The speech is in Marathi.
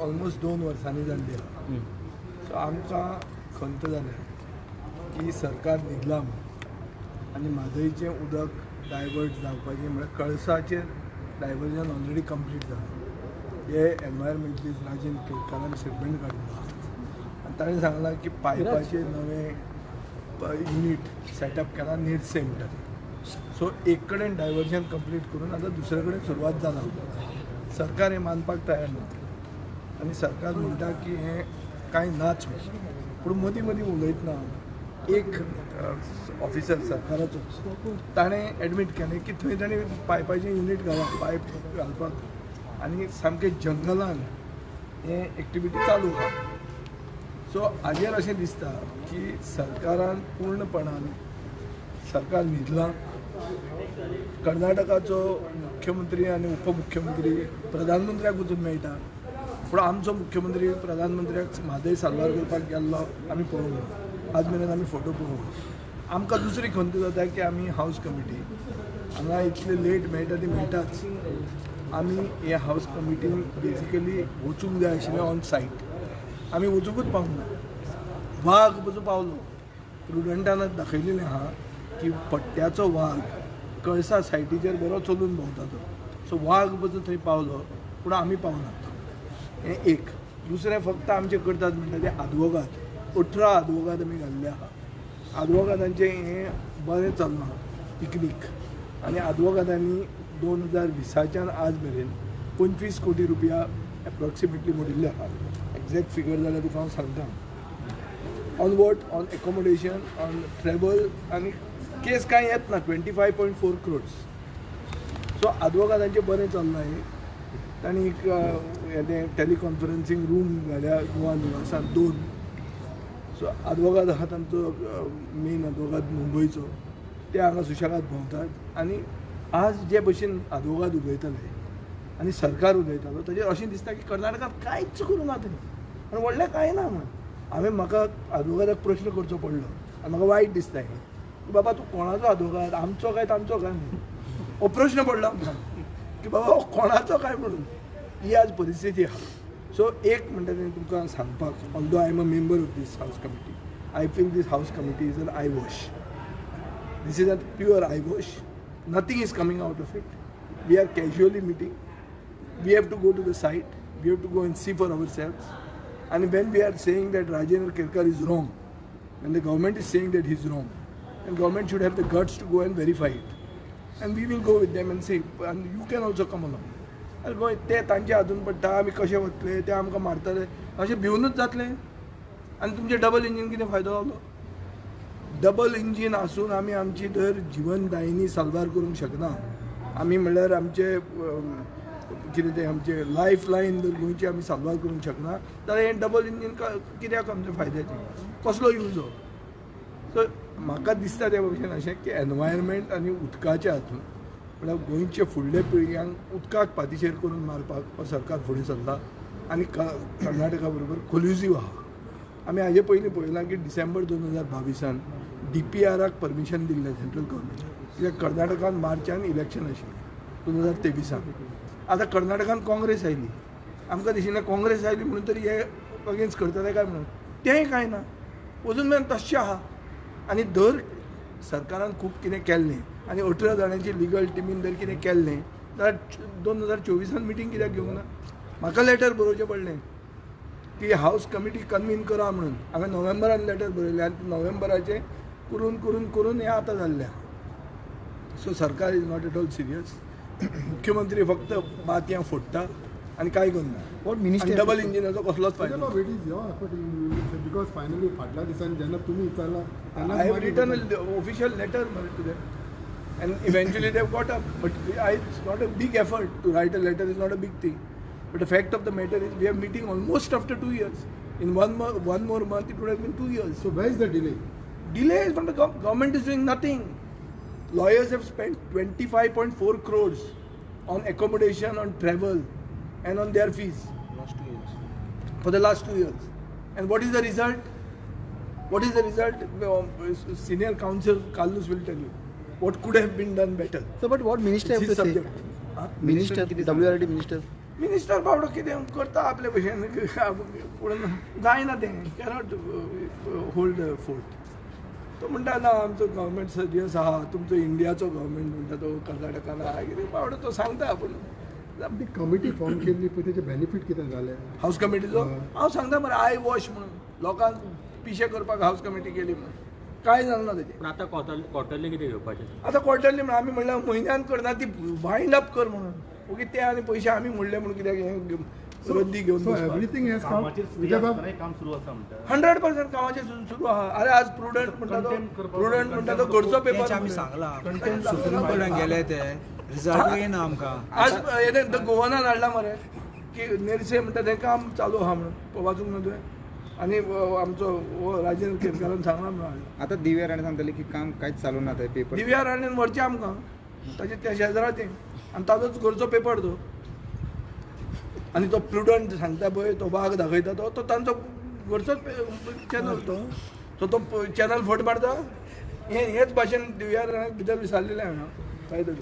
ऑलमोस्ट 2 वर्सांनी जाल्ली आहा. सो आमकां खंत जाल्या की सरकार न्हिदलां आनी म्हादईचें उदक डायवर्ट जावपाचें म्हळ्यार कळसाचेर डायवर्जन ऑलरेडी कंप्लीट जालां. हे एनवायरमेंटलिस्ट राजेंद्र केरकारान स्टेटमेंट काडिल्लो आनी ताणें सांगलां की पायपाचें नवें युनीट सेटअप केलां नेर्से म्हणटा. सो एक कडेन डायवर्जन कंप्लीट करून आतां दुसरे कडेन सुरवात जालां. सरकार हें मानपाक तयार ना आनी सरकार म्हणटा की हें कांय नाच पूण मदीं मदीं उलयतना एक ऑफिसर सरकाराचो ताणें एडमीट केलें की थंय ताणें पायपाचें युनीट घालां पायप घालपाक आनी सामकें जंगलान हें एक्टिविटी चालू आहा. सो हाजेर अशें दिसता की सरकारान पूर्णपणान सरकार न्हिदलां. कर्नाटकाचो मुख्यमंत्री आनी उपमुख्यमंत्री प्रधानमंत्र्याक वचून मेळटा पूण आमचो मुख्यमंत्री प्रधानमंत्र्याक म्हादय साल्वार करपाक गेल्लो आमी पळोवंक आज मेरेन आमी फोटो पळोवंक. आमकां दुसरी खंत जाता की आमी हावस कमिटी हांगा इतले लेट मेळटा ती मेळटाच. आमी हे हावस कमिटीन बेजिकली वचूंक जाय आशिल्लें ऑन सायट. आमी वचूंकूच पावूंक ना. वाघ वचूं पावलो प्रुडंटान दाखयलेलें आहा की पट्ट्याचो वाघ कळसा सायटीचेर बरो चलून भोंवता तो. सो वाघ वचून थंय पावलो पूण आमी पावनात. हें एक. दुसरें फक्त आमचें करतात म्हणटा ते आदवोगाद 18 आदवोगाद आमी घाल्ले आहा. आदवोगादांचें हें बरें चलना पिकनीक आनी आदवोगादांनी 2020च्यान आज मेरेन 25 कोटी रुपया एप्रॉक्सिमेटली मोडिल्ले आहा. एक्झॅक्ट फिगर जाल्यार तुका हांव सांगता. On what on accommodation on travel आनी केस कांय येत ना 25.4 crores. सो आदवोगादांचें बरें चलना हें. तांणी एक हें टॅलिकॉन्फरन्सींग रूम घाल्या गोवा निवासान 2. सो आदवोगाद आहा तांचो मेन आदवोगाद मुंबयचो ते हांगा सुशेगाद भोंवतात आनी आज जे भशेन आदवोगाद उलयताले आनी सरकार उलयतालो ताचेर अशें दिसता की कर्नाटकांत कांयच करूं ना थंय आनी व्हडलें कांय ना म्हण. हांवें म्हाका आदवोगादाक प्रश्न करचो पडलो आनी म्हाका वायट दिसता हें की बाबा तूं कोणाचो आदवोगाद आमचो काय तांचो काय म्हणून हो प्रश्न पडलो आमकां की बाबा हो कोणाचो काय म्हणून. ही आज परिस्थिती आहा. सो एक म्हणटा तें तुमकां सांगपाक although I am a member of this house committee I feel this house committee is an eyewash. This is a pure eyewash. Nothing is coming out of it. We are casually meeting. We have to go to the site. We have to go and see for ourselves. And when we are saying that Rajendra Kerkar is wrong, when the government is saying that he is wrong, then government should have the guts to go and verify it. And we will go with them and say, and you can also come along. And go, ते तांचे हातून पडटा आमी कशे वतले ते आमकां मारतले अशें भिवनूच जातलें. आनी तुमचें डबल इंजीन कितें फायदो जालो. डबल इंजीन आसून आमी आमची धर जिवनदायिनी साल्वार करूंक शकना. आमी म्हणल्यार आमचे कितें तें आमचें लायफ लायन जर गोंयची आमी साल्वार करूंक शकना जाल्यार हें डबल इंजीन कित्याक आमच्या फायद्याचें कसलो यूज हो. सो म्हाका दिसता त्या भशेन अशें की एनवायरमेंट आनी उदकाच्या हातून म्हळ्यार गोंयचे फुडले पिळग्यांक उदकाक पातीशेर करून मारपाक हो सरकार फुडें सरला आनी कर्नाटका बरोबर कोल्युजीव आहा. आमी हाजे पयलीं पळयलां की डिसेंबर 2022 DPRक परमिशन दिल्लें सेंट्रल गव्हर्मेंटान कित्याक कर्नाटकान मार्चान इलेक्शन आशिल्लें 2023. आतां कर्नाटकान काँग्रेस आयली. आमकां दिशिल्लें काँग्रेस आयली म्हणून तरी हे अगेन्स्ट करतले काय म्हणून तेंय कांय ना. अजून मेरेन तशें आहा. आनी धर सरकारान खूब कितें केल्लें आनी 18 जाणांची लिगल टिमीन जर कितें केल्लें जाल्यार 2024 मिटींग कित्याक घेवंक ना. म्हाका लेटर बरोवचें पडलें की हावस कमिटी कन्वीन करा म्हणून. हांवें नोव्हेंबरान लेटर बरयलें आनी नोव्हेंबराचें करून करून करून हें आतां जाल्लें आहा. सो सरकार is not at all serious. मुख्यमंत्री फक्त बातयां फोडटा आनी कांय करना. डबल इंजिनाचो कसलोच फायदो. बिकॉज फायनली फाटल्या दिसांनी जेन्ना तुमी विचारला I have written official letter to them and eventually they have got up. But it's not a big effort to write a letter. Is not a big thing. But the fact of the matter is we are meeting almost after 2 years. In one more month it would have been 2 years. So where is the delay? Delay is when the government is doing nothing. Lawyers have spent 25.4 crores on accommodation, on travel, and on their fees. Last 2 years. For the last 2 years. And what is the result? What is the result? Senior counsel Kalnus will tell you. What could have been done better? So, but what minister have to say? Subject. Minister, WRD minister. Minister बावडो कितें करता आपले भशेन पूण जायना तें कॅनॉट होल्ड फोर्ट. तो म्हणटा ना आमचो गव्हर्मेंट सिरियस आहा, तुमचो इंडियाचो गव्हर्मेंट म्हणटा तो कर्नाटकान आहा कितें बावडो तो सांगता. पूण ती कमिटी फॉर्म केल्ली पळय तेचे बेनिफीट कितें जालें? हाऊस कमिटीचो हांव सांगता मरे आय वॉश म्हणून लोकांक पिशे करपाक हाऊस कमिटी केली म्हणून कांय जालें ना तेजें. पण आता क्वार्टरली कितें घेवपाचें? आतां क्वॉर्टरली म्हणून आमी म्हणल्यार म्हयन्यान करना ती वायंड अप कर म्हणून ओके ते आनी पयशे आमी म्हणले म्हणून कित्याक हें रद्दी घेवन सो बसपाक. एवरीथिंग हेज कम विजय बाब काम सुरू आसा म्हणटा 100% कामाचें सुरू आहा. अरे आज प्रुडंट म्हणटा तो घरचो पेपर आमी सांगला सुप्रीम कोर्टान गेले ते रिजल्ट येना आमकां. आज हें गोवानान हाडला मरे की नेरसे म्हणटा तें काम चालू आहा म्हणून वाचूंक ना तुवें. आनी आमचो राजेंद्र केरकारान सांगला म्हणून हाडला. आता दिव्या राणे सांगताले की काम कांयच चालू ना थंय पेपर. दिव्या राणेन व्हरचें आमकां ताचे त्या शेजाराचें आनी ताजोच घरचो पेपर तो. आनी तो प्रुडंट सांगता पळय तो वाघ दाखयता तो तांचो घरचोच चॅनल तो. सो तो चॅनल फट मारता हेच भाशेन दिव्या राणाक भितर विचारलेलें हांवें काय तरी